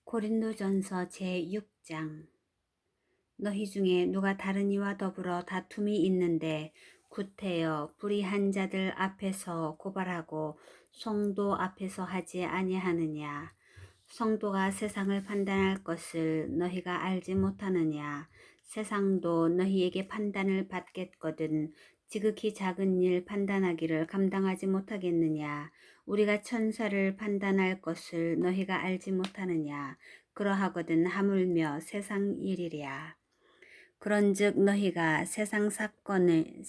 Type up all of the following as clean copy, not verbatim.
고린도전서 제6장. 너희 중에 누가 다른 이와 더불어 다툼이 있는데 구태여 불의한 자들 앞에서 고발하고 성도 앞에서 하지 아니하느냐. 성도가 세상을 판단할 것을 너희가 알지 못하느냐. 세상도 너희에게 판단을 받겠거든 지극히 작은 일 판단하기를 감당하지 못하겠느냐. 우리가 천사를 판단할 것을 너희가 알지 못하느냐. 그러하거든 하물며 세상 일이랴. 그런즉 너희가 세상 사건이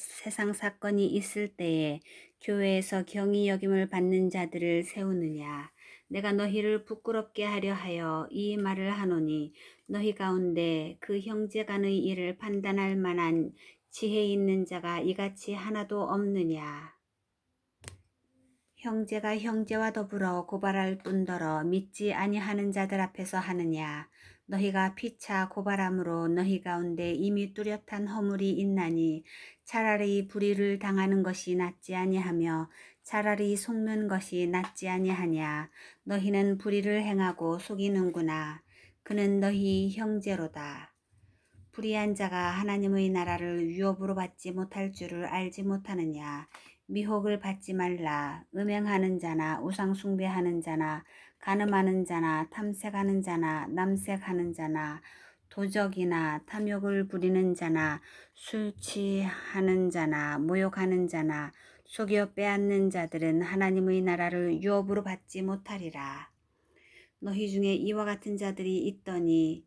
있을 때에 교회에서 경히 여김을 받는 자들을 세우느냐. 내가 너희를 부끄럽게 하려 하여 이 말을 하노니 너희 가운데 그 형제 간의 일을 판단할 만한 지혜 있는 자가 이같이 하나도 없느냐. 형제가 형제와 더불어 고발할 뿐더러 믿지 아니하는 자들 앞에서 하느냐. 너희가 피차 고발함으로 너희 가운데 이미 뚜렷한 허물이 있나니 차라리 불의를 당하는 것이 낫지 아니하며 차라리 속는 것이 낫지 아니하냐. 너희는 불의를 행하고 속이는구나. 그는 너희 형제로다. 불의한 자가 하나님의 나라를 유업으로 받지 못할 줄을 알지 못하느냐. 미혹을 받지 말라. 음행하는 자나 우상 숭배하는 자나 간음하는 자나 탐색하는 자나 남색하는 자나 도적이나 탐욕을 부리는 자나 술 취하는 자나 모욕하는 자나 속여 빼앗는 자들은 하나님의 나라를 유업으로 받지 못하리라. 너희 중에 이와 같은 자들이 있더니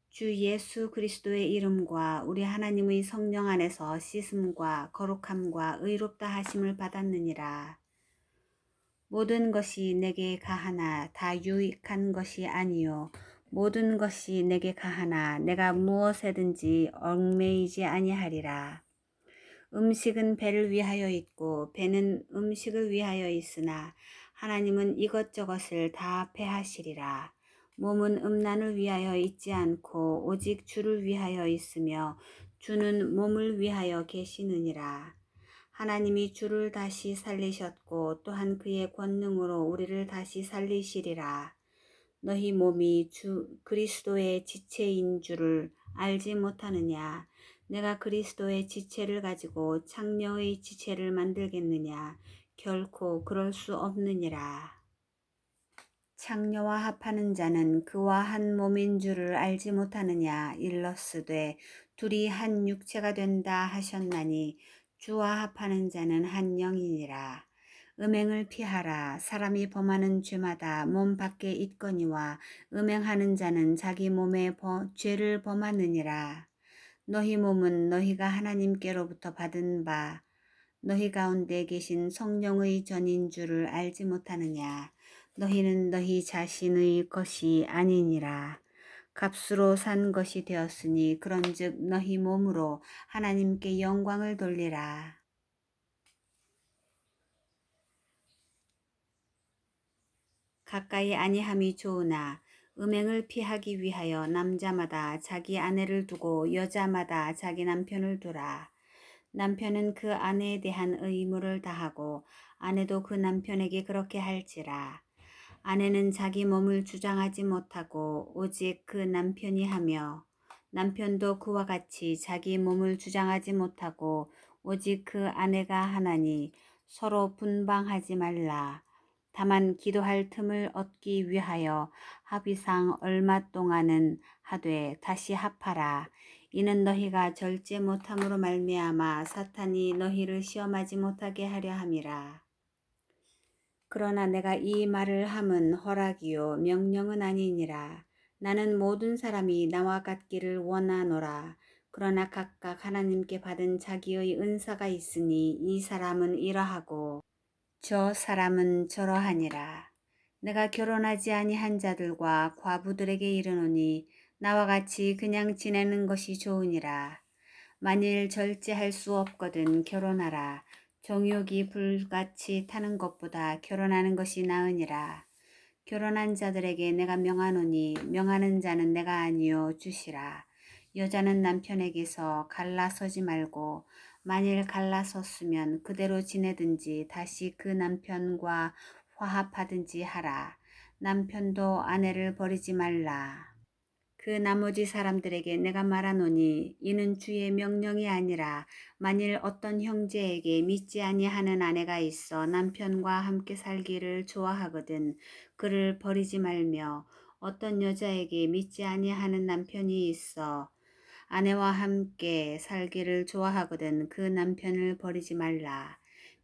주 예수 그리스도의 이름과 우리 하나님의 성령 안에서 씻음과 거룩함과 의롭다 하심을 받았느니라. 모든 것이 내게 가하나 다 유익한 것이 아니요 모든 것이 내게 가하나 내가 무엇에든지 얽매이지 아니하리라. 음식은 배를 위하여 있고 배는 음식을 위하여 있으나 하나님은 이것저것을 다 배하시리라. 몸은 음란을 위하여 있지 않고 오직 주를 위하여 있으며 주는 몸을 위하여 계시느니라. 하나님이 주를 다시 살리셨고 또한 그의 권능으로 우리를 다시 살리시리라. 너희 몸이 주 그리스도의 지체인 줄을 알지 못하느냐. 내가 그리스도의 지체를 가지고 창녀의 지체를 만들겠느냐. 결코 그럴 수 없느니라. 창녀와 합하는 자는 그와 한 몸인 줄을 알지 못하느냐. 일러스되 둘이 한 육체가 된다 하셨나니 주와 합하는 자는 한 영이니라. 음행을 피하라. 사람이 범하는 죄마다 몸 밖에 있거니와 음행하는 자는 자기 몸에 죄를 범하느니라. 너희 몸은 너희가 하나님께로부터 받은 바 너희 가운데 계신 성령의 전인 줄을 알지 못하느냐. 너희는 너희 자신의 것이 아니니라. 값으로 산 것이 되었으니 그런즉 너희 몸으로 하나님께 영광을 돌리라. 가까이 아니함이 좋으나 음행을 피하기 위하여 남자마다 자기 아내를 두고 여자마다 자기 남편을 두라. 남편은 그 아내에 대한 의무를 다하고 아내도 그 남편에게 그렇게 할지라. 아내는 자기 몸을 주장하지 못하고 오직 그 남편이 하며 남편도 그와 같이 자기 몸을 주장하지 못하고 오직 그 아내가 하나니 서로 분방하지 말라. 다만 기도할 틈을 얻기 위하여 합의상 얼마 동안은 하되 다시 합하라. 이는 너희가 절제 못함으로 말미암아 사탄이 너희를 시험하지 못하게 하려 함이라. 그러나 내가 이 말을 함은 허락이요 명령은 아니니라. 나는 모든 사람이 나와 같기를 원하노라. 그러나 각각 하나님께 받은 자기의 은사가 있으니 이 사람은 이러하고 저 사람은 저러하니라. 내가 결혼하지 아니한 자들과 과부들에게 이르노니 나와 같이 그냥 지내는 것이 좋으니라. 만일 절제할 수 없거든 결혼하라. 정욕이 불같이 타는 것보다 결혼하는 것이 나으니라. 결혼한 자들에게 내가 명하노니 명하는 자는 내가 아니요 주시라. 여자는 남편에게서 갈라서지 말고 만일 갈라섰으면 그대로 지내든지 다시 그 남편과 화합하든지 하라. 남편도 아내를 버리지 말라. 그 나머지 사람들에게 내가 말하노니 이는 주의 명령이 아니라 만일 어떤 형제에게 믿지 아니하는 아내가 있어 남편과 함께 살기를 좋아하거든 그를 버리지 말며 어떤 여자에게 믿지 아니하는 남편이 있어 아내와 함께 살기를 좋아하거든 그 남편을 버리지 말라.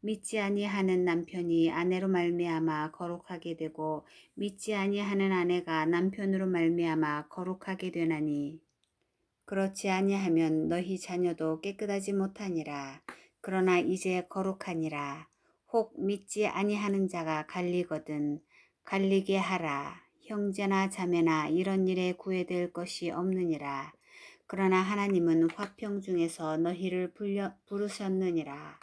믿지 아니하는 남편이 아내로 말미암아 거룩하게 되고 믿지 아니하는 아내가 남편으로 말미암아 거룩하게 되나니 그렇지 아니하면 너희 자녀도 깨끗하지 못하니라. 그러나 이제 거룩하니라. 혹 믿지 아니하는 자가 갈리거든 갈리게 하라. 형제나 자매나 이런 일에 구애될 것이 없느니라. 그러나 하나님은 화평 중에서 너희를 부르셨느니라.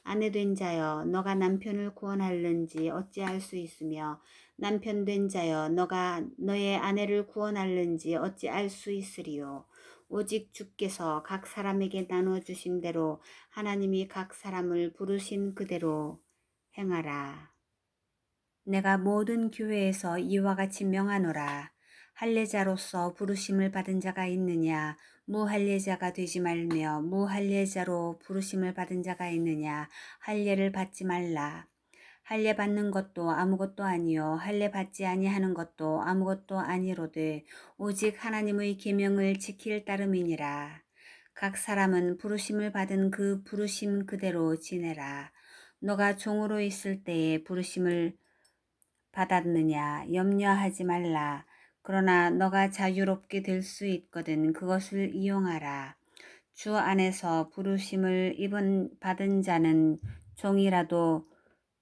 아내 된 자여 너가 남편을 구원할는지 어찌할 수 있으며 남편 된 자여 너가 너의 아내를 구원할는지 어찌할 수 있으리요. 오직 주께서 각 사람에게 나눠주신 대로 하나님이 각 사람을 부르신 그대로 행하라. 내가 모든 교회에서 이와 같이 명하노라. 할례자로서 부르심을 받은 자가 있느냐 무할례자가 되지 말며 무할례자로 부르심을 받은 자가 있느냐 할례를 받지 말라. 할례 받는 것도 아무것도 아니요 할례 받지 아니하는 것도 아무것도 아니로되 오직 하나님의 계명을 지킬 따름이니라. 각 사람은 부르심을 받은 그 부르심 그대로 지내라. 너가 종으로 있을 때에 부르심을 받았느냐 염려하지 말라. 그러나 너가 자유롭게 될 수 있거든 그것을 이용하라. 주 안에서 부르심을 받은 자는 종이라도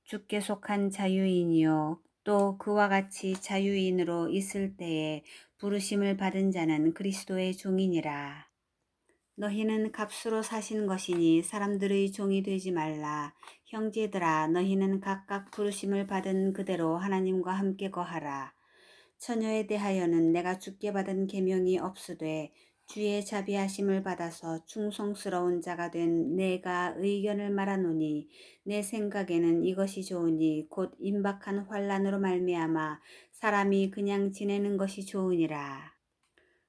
주께 속한 자유인이요 또 그와 같이 자유인으로 있을 때에 부르심을 받은 자는 그리스도의 종이니라. 너희는 값으로 사신 것이니 사람들의 종이 되지 말라. 형제들아 너희는 각각 부르심을 받은 그대로 하나님과 함께 거하라. 처녀에 대하여는 내가 주께 받은 계명이 없으되 주의 자비하심을 받아서 충성스러운 자가 된 내가 의견을 말하노니 내 생각에는 이것이 좋으니 곧 임박한 환난으로 말미암아 사람이 그냥 지내는 것이 좋으니라.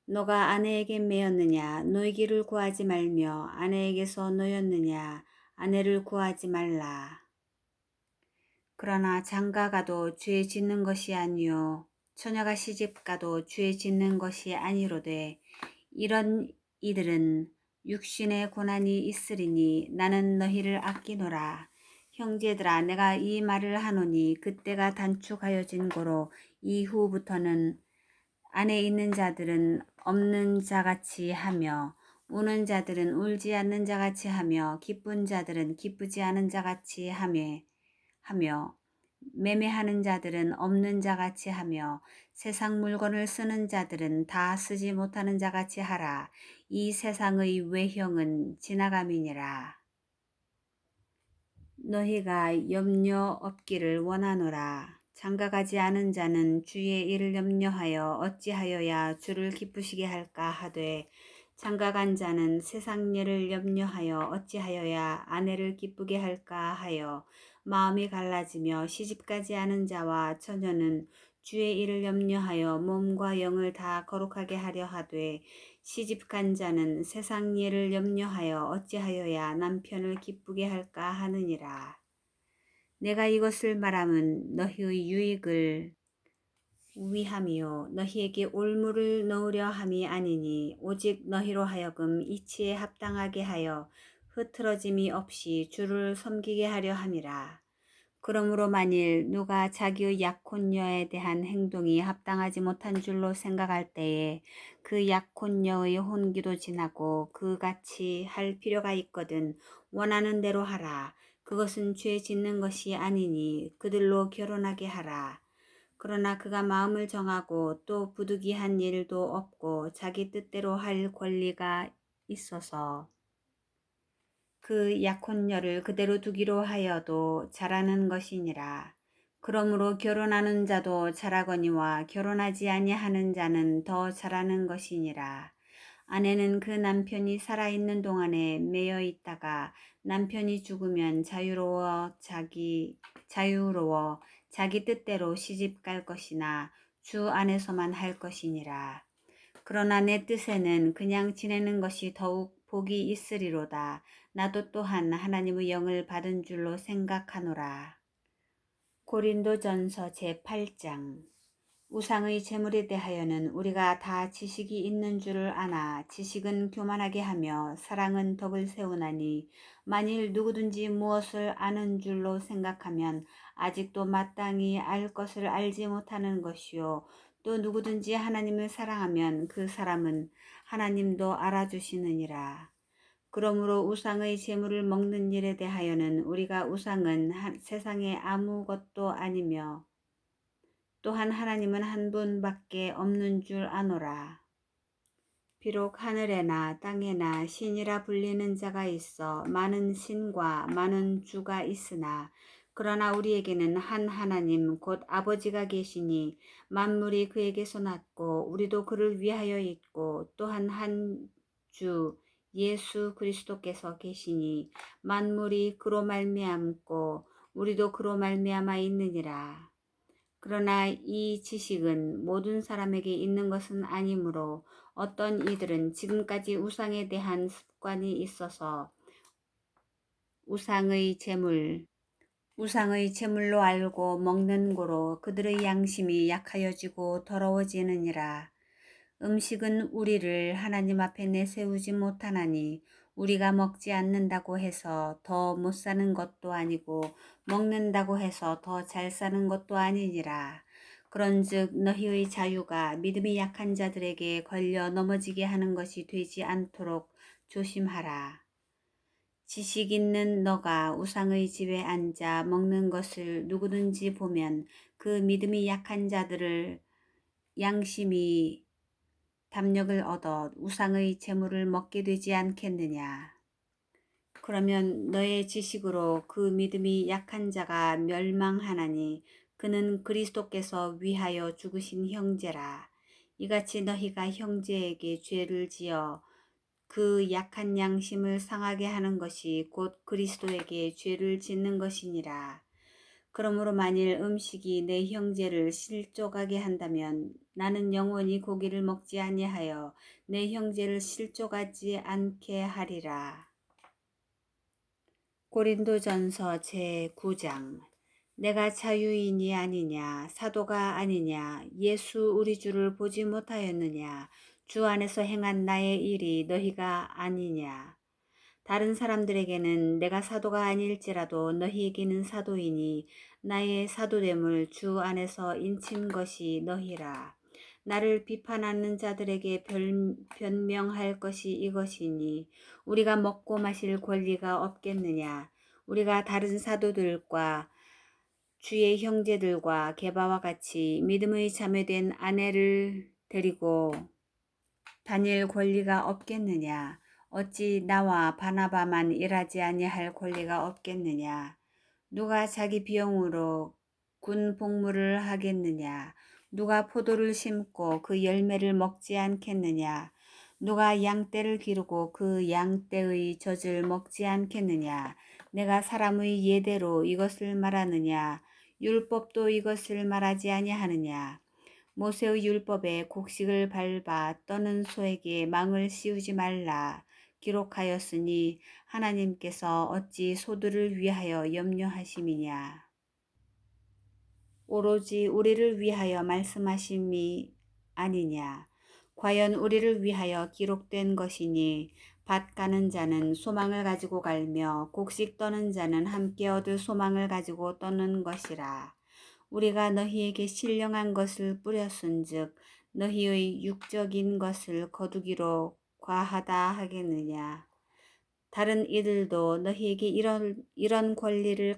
너가 아내에게 매였느냐 노이기를 구하지 말며 아내에게서 노였느냐 아내를 구하지 말라. 그러나 장가가도 죄 짓는 것이 아니요 처녀가 시집가도 죄 짓는 것이 아니로되 이런 이들은 육신의 고난이 있으리니 나는 너희를 아끼노라. 형제들아 내가 이 말을 하노니 그때가 단축하여진 고로 이후부터는 안에 있는 자들은 없는 자같이 하며 우는 자들은 울지 않는 자같이 하며 기쁜 자들은 기쁘지 않은 자같이 하며 매매하는 자들은 없는 자같이 하며 세상 물건을 쓰는 자들은 다 쓰지 못하는 자같이 하라. 이 세상의 외형은 지나감이니라. 너희가 염려 없기를 원하노라. 장가가지 않은 자는 주의 일을 염려하여 어찌하여야 주를 기쁘시게 할까 하되 장가간 자는 세상 일을 염려하여 어찌하여야 아내를 기쁘게 할까 하여 마음이 갈라지며 시집가지 않은 자와 처녀는 주의 일을 염려하여 몸과 영을 다 거룩하게 하려 하되 시집간 자는 세상 일을 염려하여 어찌하여야 남편을 기쁘게 할까 하느니라. 내가 이것을 말함은 너희의 유익을 위함이요 너희에게 올무를 넣으려 함이 아니니 오직 너희로 하여금 이치에 합당하게 하여 흐트러짐이 없이 주를 섬기게 하려 함이라. 그러므로 만일 누가 자기의 약혼녀에 대한 행동이 합당하지 못한 줄로 생각할 때에 그 약혼녀의 혼기도 지나고 그같이 할 필요가 있거든 원하는 대로 하라. 그것은 죄 짓는 것이 아니니 그들로 결혼하게 하라. 그러나 그가 마음을 정하고 또 부득이한 일도 없고 자기 뜻대로 할 권리가 있어서 그 약혼녀를 그대로 두기로 하여도 잘하는 것이니라. 그러므로 결혼하는 자도 잘하거니와 결혼하지 아니하는 자는 더 잘하는 것이니라. 아내는 그 남편이 살아있는 동안에 매여 있다가 남편이 죽으면 자유로워 자기 뜻대로 시집 갈 것이나 주 안에서만 할 것이니라. 그러나 내 뜻에는 그냥 지내는 것이 더욱 복이 있으리로다. 나도 또한 하나님의 영을 받은 줄로 생각하노라. 고린도전서 제8장. 우상의 제물에 대하여는 우리가 다 지식이 있는 줄을 아나 지식은 교만하게 하며 사랑은 덕을 세우나니 만일 누구든지 무엇을 아는 줄로 생각하면 아직도 마땅히 알 것을 알지 못하는 것이요 또 누구든지 하나님을 사랑하면 그 사람은 하나님도 알아주시느니라. 그러므로 우상의 제물을 먹는 일에 대하여는 우리가 우상은 세상에 아무것도 아니며 또한 하나님은 한 분밖에 없는 줄 아노라. 비록 하늘에나 땅에나 신이라 불리는 자가 있어 많은 신과 많은 주가 있으나 그러나 우리에게는 한 하나님 곧 아버지가 계시니 만물이 그에게서 났고 우리도 그를 위하여 있고 또한 한 주 예수 그리스도께서 계시니 만물이 그로 말미암고 우리도 그로 말미암아 있느니라. 그러나 이 지식은 모든 사람에게 있는 것은 아니므로 어떤 이들은 지금까지 우상에 대한 습관이 있어서 우상의 제물로 알고 먹는 고로 그들의 양심이 약하여지고 더러워지느니라. 음식은 우리를 하나님 앞에 내세우지 못하나니 우리가 먹지 않는다고 해서 더 못 사는 것도 아니고 먹는다고 해서 더 잘 사는 것도 아니니라. 그런즉 너희의 자유가 믿음이 약한 자들에게 걸려 넘어지게 하는 것이 되지 않도록 조심하라. 지식 있는 너가 우상의 집에 앉아 먹는 것을 누구든지 보면 그 믿음이 약한 자들을 양심이 담력을 얻어 우상의 제물을 먹게 되지 않겠느냐. 그러면 너의 지식으로 그 믿음이 약한 자가 멸망하나니 그는 그리스도께서 위하여 죽으신 형제라. 이같이 너희가 형제에게 죄를 지어 그 약한 양심을 상하게 하는 것이 곧 그리스도에게 죄를 짓는 것이니라. 그러므로 만일 음식이 내 형제를 실족하게 한다면 나는 영원히 고기를 먹지 아니하여 내 형제를 실족하지 않게 하리라. 고린도전서 제9장. 내가 자유인이 아니냐 사도가 아니냐 예수 우리 주를 보지 못하였느냐 주 안에서 행한 나의 일이 너희가 아니냐. 다른 사람들에게는 내가 사도가 아닐지라도 너희에게는 사도이니 나의 사도됨을 주 안에서 인친 것이 너희라. 나를 비판하는 자들에게 변명할 것이 이것이니 우리가 먹고 마실 권리가 없겠느냐. 우리가 다른 사도들과 주의 형제들과 게바와 같이 믿음의 자매된 아내를 데리고 다닐 권리가 없겠느냐. 어찌 나와 바나바만 일하지 아니할 권리가 없겠느냐. 누가 자기 비용으로 군 복무를 하겠느냐. 누가 포도를 심고 그 열매를 먹지 않겠느냐. 누가 양떼를 기르고 그 양떼의 젖을 먹지 않겠느냐. 내가 사람의 예대로 이것을 말하느냐. 율법도 이것을 말하지 아니하느냐. 모세의 율법에 곡식을 밟아 떠는 소에게 망을 씌우지 말라 기록하였으니 하나님께서 어찌 소들을 위하여 염려하심이냐. 오로지 우리를 위하여 말씀하심이 아니냐. 과연 우리를 위하여 기록된 것이니 밭 가는 자는 소망을 가지고 갈며 곡식 떠는 자는 함께 얻을 소망을 가지고 떠는 것이라. 우리가 너희에게 신령한 것을 뿌렸은즉 너희의 육적인 것을 거두기로 과하다 하겠느냐. 다른 이들도 너희에게 이런 권리를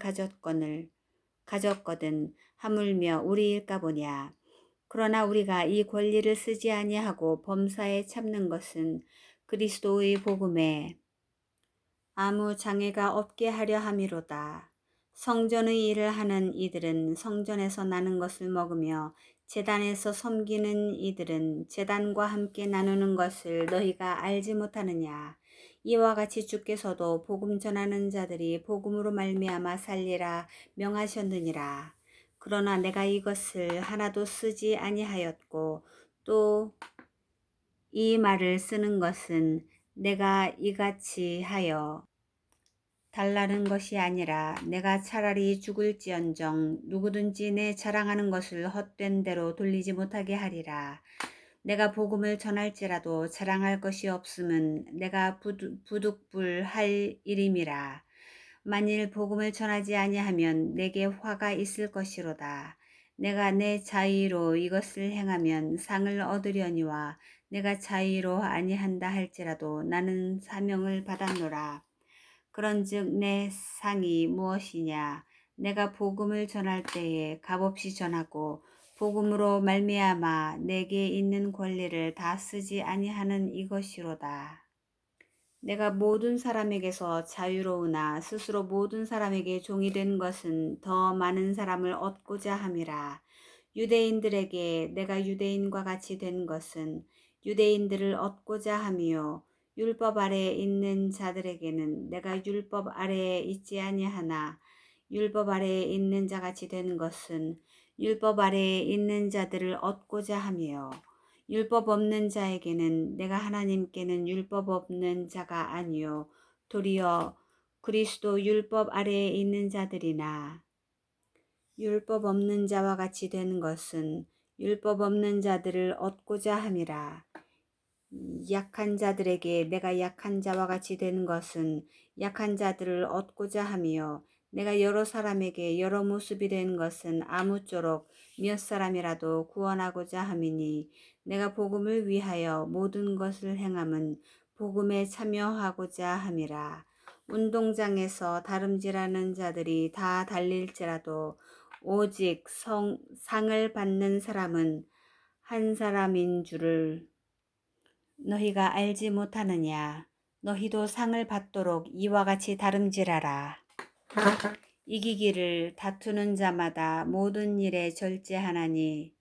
가졌거든 하물며 우리일까 보냐. 그러나 우리가 이 권리를 쓰지 아니하고 범사에 참는 것은 그리스도의 복음에 아무 장애가 없게 하려 함이로다. 성전의 일을 하는 이들은 성전에서 나는 것을 먹으며 제단에서 섬기는 이들은 제단과 함께 나누는 것을 너희가 알지 못하느냐. 이와 같이 주께서도 복음 전하는 자들이 복음으로 말미암아 살리라 명하셨느니라. 그러나 내가 이것을 하나도 쓰지 아니하였고 또 이 말을 쓰는 것은 내가 이같이 하여 달라는 것이 아니라 내가 차라리 죽을지언정 누구든지 내 자랑하는 것을 헛된 대로 돌리지 못하게 하리라. 내가 복음을 전할지라도 자랑할 것이 없음은 내가 부득불할 일임이라. 만일 복음을 전하지 아니하면 내게 화가 있을 것이로다. 내가 내 자의로 이것을 행하면 상을 얻으려니와 내가 자의로 아니한다 할지라도 나는 사명을 받았노라. 그런즉 내 상이 무엇이냐? 내가 복음을 전할 때에 값없이 전하고 복음으로 말미암아 내게 있는 권리를 다 쓰지 아니하는 이것이로다. 내가 모든 사람에게서 자유로우나 스스로 모든 사람에게 종이 된 것은 더 많은 사람을 얻고자 함이라. 유대인들에게 내가 유대인과 같이 된 것은 유대인들을 얻고자 함이요 율법 아래에 있는 자들에게는 내가 율법 아래에 있지 아니하나 율법 아래에 있는 자같이 된 것은 율법 아래에 있는 자들을 얻고자 함이요 율법 없는 자에게는 내가 하나님께는 율법 없는 자가 아니요 도리어 그리스도 율법 아래에 있는 자들이나 율법 없는 자와 같이 된 것은 율법 없는 자들을 얻고자 함이라. 약한 자들에게 내가 약한 자와 같이 된 것은 약한 자들을 얻고자 함이요 내가 여러 사람에게 여러 모습이 된 것은 아무쪼록 몇 사람이라도 구원하고자 함이니 내가 복음을 위하여 모든 것을 행함은 복음에 참여하고자 함이라. 운동장에서 다름질하는 자들이 다 달릴지라도 오직 상을 받는 사람은 한 사람인 줄을 너희가 알지 못하느냐? 너희도 상을 받도록 이와 같이 다름질하라. 이기기를 다투는 자마다 모든 일에 절제하나니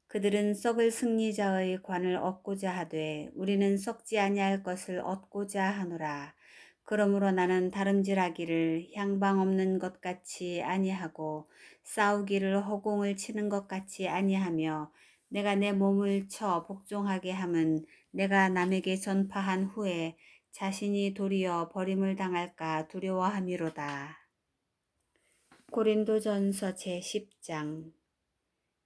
그들은 썩을 승리자의 관을 얻고자 하되 우리는 썩지 아니할 것을 얻고자 하노라. 그러므로 나는 다름질하기를 향방 없는 것 같이 아니하고 싸우기를 허공을 치는 것 같이 아니하며 내가 내 몸을 쳐 복종하게 함은 내가 남에게 전파한 후에 자신이 도리어 버림을 당할까 두려워함이로다. 고린도전서 제10장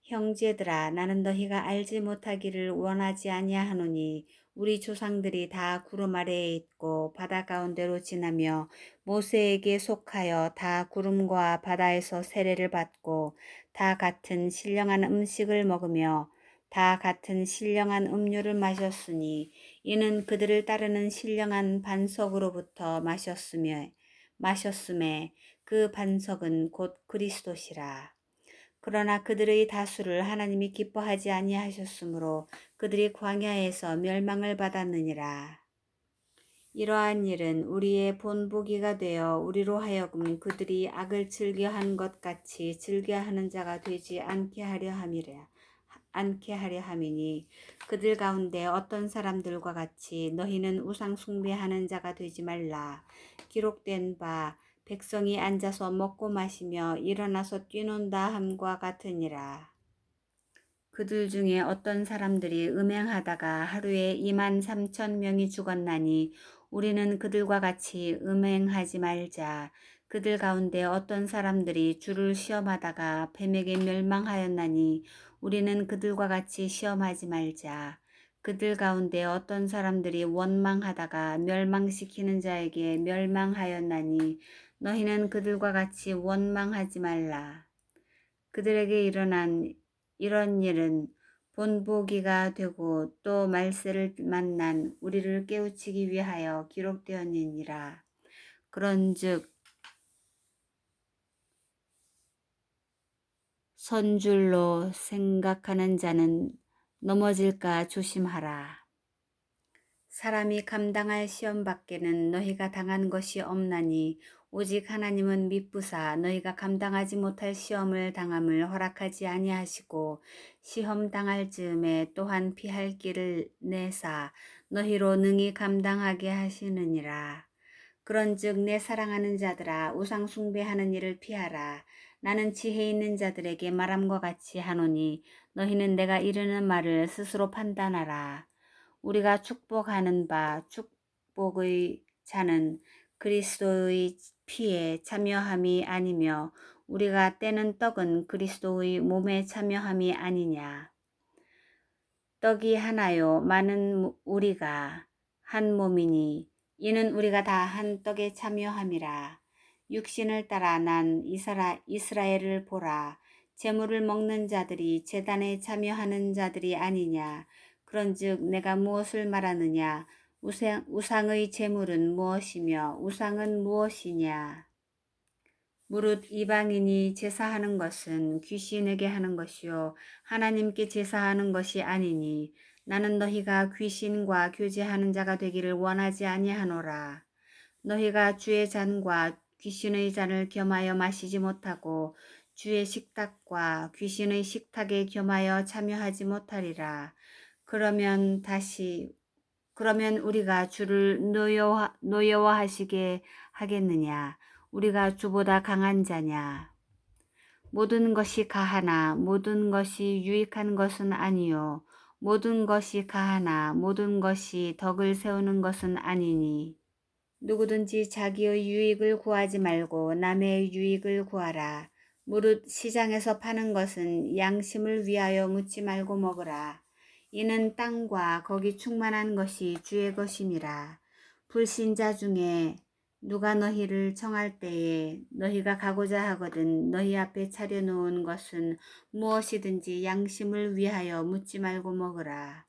형제들아 나는 너희가 알지 못하기를 원하지 아니하노니 우리 조상들이 다 구름 아래에 있고 바다 가운데로 지나며 모세에게 속하여 다 구름과 바다에서 세례를 받고 다 같은 신령한 음식을 먹으며 다 같은 신령한 음료를 마셨으니 이는 그들을 따르는 신령한 반석으로부터 마셨음에 그 반석은 곧 그리스도시라. 그러나 그들의 다수를 하나님이 기뻐하지 아니하셨으므로 그들이 광야에서 멸망을 받았느니라. 이러한 일은 우리의 본보기가 되어 우리로 하여금 그들이 악을 즐겨한 것 같이 즐겨하는 자가 되지 않게 하려 함이니 그들 가운데 어떤 사람들과 같이 너희는 우상 숭배하는 자가 되지 말라. 기록된 바 백성이 앉아서 먹고 마시며 일어나서 뛰논다 함과 같으니라. 그들 중에 어떤 사람들이 음행하다가 하루에 23,000명이 죽었나니 우리는 그들과 같이 음행하지 말자. 그들 가운데 어떤 사람들이 주를 시험하다가 뱀에게 멸망하였나니 우리는 그들과 같이 시험하지 말자. 그들 가운데 어떤 사람들이 원망하다가 멸망시키는 자에게 멸망하였나니 너희는 그들과 같이 원망하지 말라. 그들에게 일어난 이런 일은 본보기가 되고 또 말세를 만난 우리를 깨우치기 위하여 기록되었느니라. 그런즉 선줄로 생각하는 자는 넘어질까 조심하라. 사람이 감당할 시험 밖에는 너희가 당한 것이 없나니 오직 하나님은 미쁘사 너희가 감당하지 못할 시험을 당함을 허락하지 아니하시고 시험 당할 즈음에 또한 피할 길을 내사 너희로 능히 감당하게 하시느니라. 그런즉 내 사랑하는 자들아 우상 숭배하는 일을 피하라. 나는 지혜 있는 자들에게 말함과 같이 하노니 너희는 내가 이르는 말을 스스로 판단하라. 우리가 축복하는 바 축복의 자는 그리스도의 피에 참여함이 아니며 우리가 떼는 떡은 그리스도의 몸에 참여함이 아니냐. 떡이 하나요 많은 우리가 한 몸이니 이는 우리가 다 한 떡에 참여함이라. 육신을 따라 난 이스라엘을 보라. 제물을 먹는 자들이 제단에 참여하는 자들이 아니냐. 그런즉 내가 무엇을 말하느냐. 우상의 제물은 무엇이며 우상은 무엇이냐. 무릇 이방인이 제사하는 것은 귀신에게 하는 것이요 하나님께 제사하는 것이 아니니 나는 너희가 귀신과 교제하는 자가 되기를 원하지 아니하노라. 너희가 주의 잔과 귀신의 잔을 겸하여 마시지 못하고 주의 식탁과 귀신의 식탁에 겸하여 참여하지 못하리라. 그러면 우리가 주를 노여워하시게 하겠느냐? 우리가 주보다 강한 자냐? 모든 것이 가하나 모든 것이 유익한 것은 아니요. 모든 것이 가하나 모든 것이 덕을 세우는 것은 아니니. 누구든지 자기의 유익을 구하지 말고 남의 유익을 구하라. 무릇 시장에서 파는 것은 양심을 위하여 묻지 말고 먹으라. 이는 땅과 거기 충만한 것이 주의 것임이라. 불신자 중에 누가 너희를 청할 때에 너희가 가고자 하거든 너희 앞에 차려놓은 것은 무엇이든지 양심을 위하여 묻지 말고 먹으라.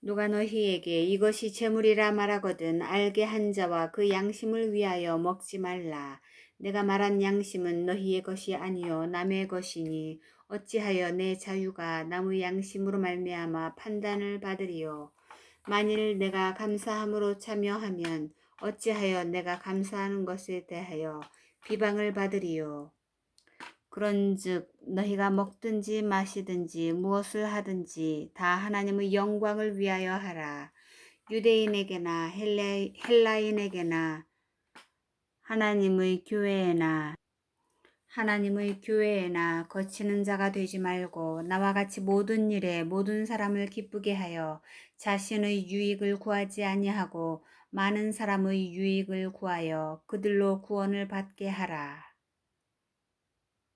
누가 너희에게 이것이 재물이라 말하거든 알게 한 자와 그 양심을 위하여 먹지 말라. 내가 말한 양심은 너희의 것이 아니요 남의 것이니 어찌하여 내 자유가 남의 양심으로 말미암아 판단을 받으리요. 만일 내가 감사함으로 참여하면 어찌하여 내가 감사하는 것에 대하여 비방을 받으리요. 그런즉 너희가 먹든지 마시든지 무엇을 하든지 다 하나님의 영광을 위하여 하라. 유대인에게나 헬라인에게나 하나님의 교회에나 거치는 자가 되지 말고 나와 같이 모든 일에 모든 사람을 기쁘게 하여 자신의 유익을 구하지 아니하고 많은 사람의 유익을 구하여 그들로 구원을 받게 하라.